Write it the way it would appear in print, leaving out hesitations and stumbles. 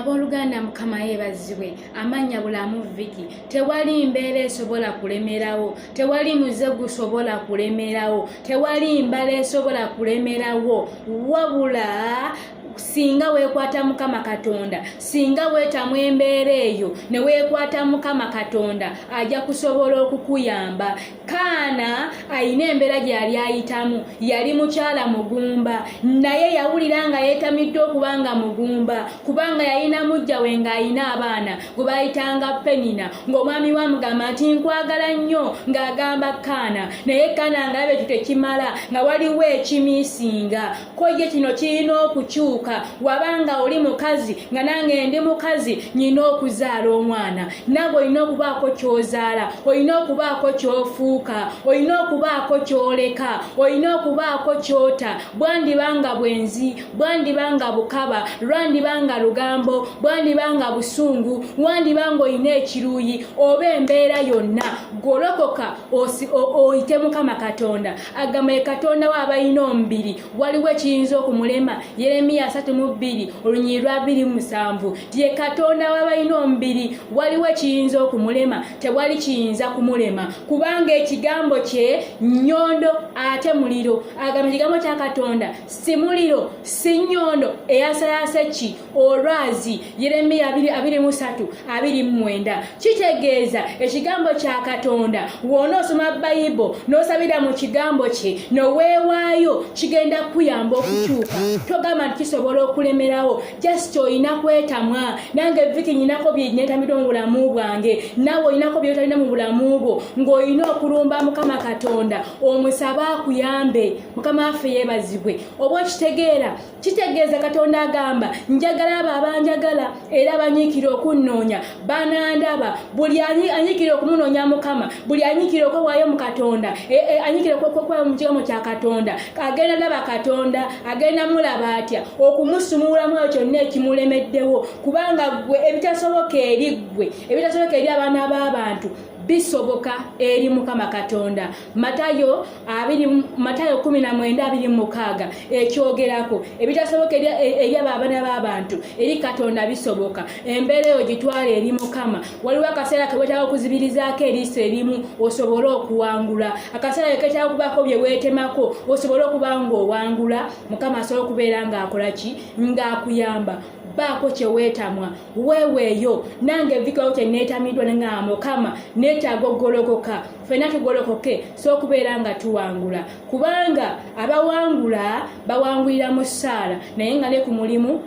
Abooluganda Mukama yeebazibwe amannya bulamu Viki. Tewali mbeera esobola kulemerawo, tewali muze gusobola kulemerawo, tewali mbala esobola kulemerawo, wabula singa weekwata Mukama Katonda, singa weetamu embeera eyo ne weekwata Mukama Katonda ajja kusobola okukuyamba. Kaana ayina embeera gy'ali ayitamu, yali mukyala mugumba naye yawulira nga yeetamiddde okubanga mugumba kubanga yalina mujja we ng'ayina abaana gwe bayitanga Penina, ng'omwami we amugamba nti nkwagala nnyo ng'agamba Kaana, naye Kaana ng'alabe ekyo tekimala nga waliwo ekimiisinga. Ko ye kino kirina okukyuka. Wabanga oli mukazi nga nange ndi mukazi nyina okuzaala omwana, nagwe olina okubaako ky'ozaala, olina okubaako ky'ofuuka, olina okubaako ky'oleka, olina okubaako ky'ota. Bwandibanga bwenzi, bwandibanga bukaba, lwandibanga lugambo, bwandibanga busungu, wandibanga olina ekiruuyi oba embeera yonna, golokoka oyite Mukama Katonda. Agamba Katonda w'abalina omubiri waliwo ekiyinza okumulema. Yeremiya 3:2 olunyiriri lwa 2:7. Ye Katonda w'abalina omubiri waliwo ekiyinza okumulema, tewali kiyinza kumulema kubanga ekigambo kye nnyondo ate muliro. Agamba ekigambo kya Katonda si muliro si nnyondo eyasaayase ki olwazi. Yeremiya 23:29. Kitegeeza ekigambo kya Katonda w'onoosoma Bayibuli n'osabira mu kigambo kye noweewaayo kigenda kuyamba okukyuka. Togamba nti kisobola okulemerawo, just olina kwetamwa. Nange Viki nyinako bye neetamiddwa mu bulamu bwange, nawe olinako bye otalina mu bulamu bwo, ng'olina okulumba Mukama Katonda omusabe akuyambe. Mukama waffe yeebazibwe. Oba okitegeera, kitegeeza Katonda agamba njagala abo abanjagala era abanyiikira okunnoonya banandaba. Buli anyiikira okumunoonya Mukama, buli anyiikira okwewaayo mu Katonda, anyiikira okwewaayo mu kigambo kya Katonda, agenda laba Katonda, agenda mulaba atya okumusumulamu ekyo kyonna ekimulemeddewo, kubanga gwe ebitasoboka eri gwe, ebitasoboka eri abaana b'abantu bisoboka eri Mukama Katonda. Matayo 19:26 ekyogerako ebitasoboka eri abaana b'abantu eri Katonda bisoboka. Embeera eyo gitwale eri Mukama. Waliwo akaseera ke weetaaga okuzibirizaako eriiso erimu osobole okuwangula, akaseera ketaaga okubaako bye weetemako osobole okuba ng'owangula. Mukama asobola okubeera ng'akola ki? Ng'akuyamba. Baako kye weetamwa, weeweeyo. Nange Viki wawo kye neetamiddwa nga Mukama neetaaga okugolokoka. Ffenna tugolokoke so okubeera nga tuwangula, kubanga abawangula bawangulira mu ssaala naye nga ne ku mulimu